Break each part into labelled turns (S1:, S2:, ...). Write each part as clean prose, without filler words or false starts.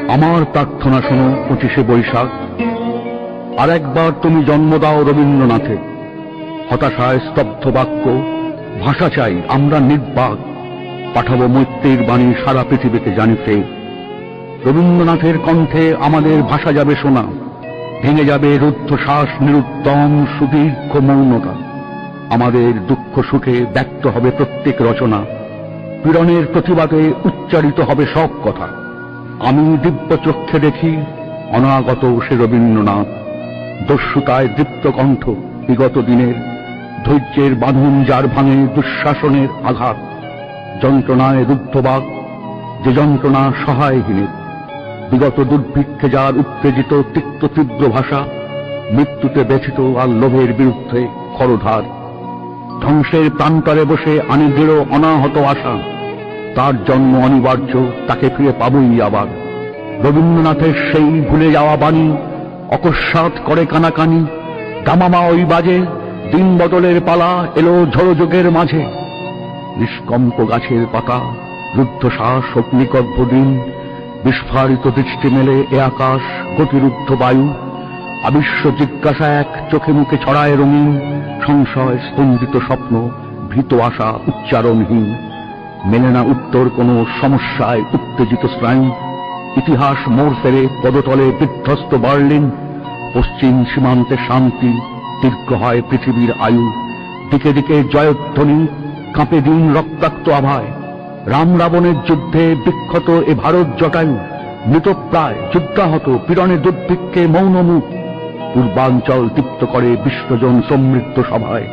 S1: আমার প্রার্থনা শোনো 25শে বৈশাখ। আর একবার তুমি জন্ম দাও রবীন্দ্রনাথের। হতাশায় স্তব্ধ বাক্য, ভাষা চাই আমরা নির্বাক। পাঠাবো মৈত্রীর বাণী সারা পৃথিবীতে জানিতে। রবীন্দ্রনাথের কণ্ঠে আমাদের ভাষা যাবে শোনা, ভেঙে যাবে রুদ্ধশ্বাস নিরুদ্যম সুদীর্ঘ মৌনতা। আমাদের দুঃখ সুখে ব্যক্ত হবে প্রত্যেক রচনা, পীড়নের প্রতিবাদে উচ্চারিত হবে সব কথা। আমি দিব্য চক্ষে দেখি অনাগত সে রবীন্দ্রনাথ, দস্যুতায় দীপ্ত কণ্ঠ বিগত দিনের, ধৈর্যের বাঁধন যার ভাঙে দুঃশাসনের আঘাত, যন্ত্রণায় রুদ্ধবাক যে যন্ত্রণা সহায়হীনের, বিগত দুর্ভিক্ষে যার উত্তেজিত তিক্ত তীব্র ভাষা, মৃত্যুতে ব্যথিত আর লোভের বিরুদ্ধে খরধার, ধ্বংসের প্রান্তরে বসে আনি দৃঢ় অনাহত আশা। তার জন্ম অনিবার্য, তাকে ফিরে পাবই আবার। রবীন্দ্রনাথের সেই ভুলে যাওয়া বাণী অকস্মাৎ করে কানাকানি, দামামা ওই বাজে, দিন বদলের পালা এলো ঝড়যোগের মাঝে। নিষ্কম্প গাছের পাতা, রুদ্ধশ্বাস অগ্নিগর্ভ দিন, বিস্ফারিত দৃষ্টি মেলে এ আকাশ গতিরুদ্ধ বায়ু। আবিশ্ব জিজ্ঞাসা এক চোখে মুখে ছড়ায় রঙিন, সংশয় স্পন্দিত স্বপ্ন ভীত আশা উচ্চারণহীন। মেলে না উত্তর কোন সমস্যায় উত্তেজিত স্নায়ু। ইতিহাস মোড় ফেরে পদতলে বিধ্বস্ত বার্লিন। পশ্চিম সীমান্তে শান্তি, দীর্ঘ হয় পৃথিবীর আয়ু। দিকে দিকে জয়ধ্বনি, কাঁপে দিন রক্তাক্ত আভায়। রাম রাবণের যুদ্ধে বিক্ষত এ ভারত জটায়ু, মৃতপ্রায় যুদ্ধাহত পীড়নে দুর্ভিক্ষে মৌন মুখ। পূর্বাঞ্চল দীপ্ত করে বিশ্বজন সমৃদ্ধ সভায়,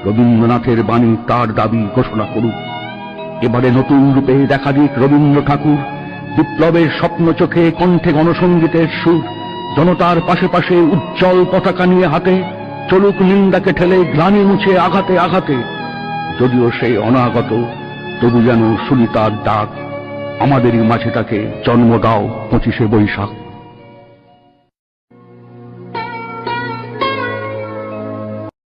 S1: রবীন্দ্রনাথের বাণী তার দাবি ঘোষণা করুক। এবারে নতুন রূপে দেখা দিক রবীন্দ্র ঠাকুর, বিপ্লবের স্বপ্ন চোখে কণ্ঠে গণসঙ্গীতের সুর। জনতার পাশে পাশে উজ্জ্বল পতাকা নিয়ে হাতে, চলুক নিন্দাকে ঠেলে গ্লানি মুছে আঘাতে আঘাতে। যদিও সেই অনাগত, তবু যেন শুনি তার ডাক, আমাদেরই মাঝে তাকে জন্ম দাও 25শে বৈশাখ।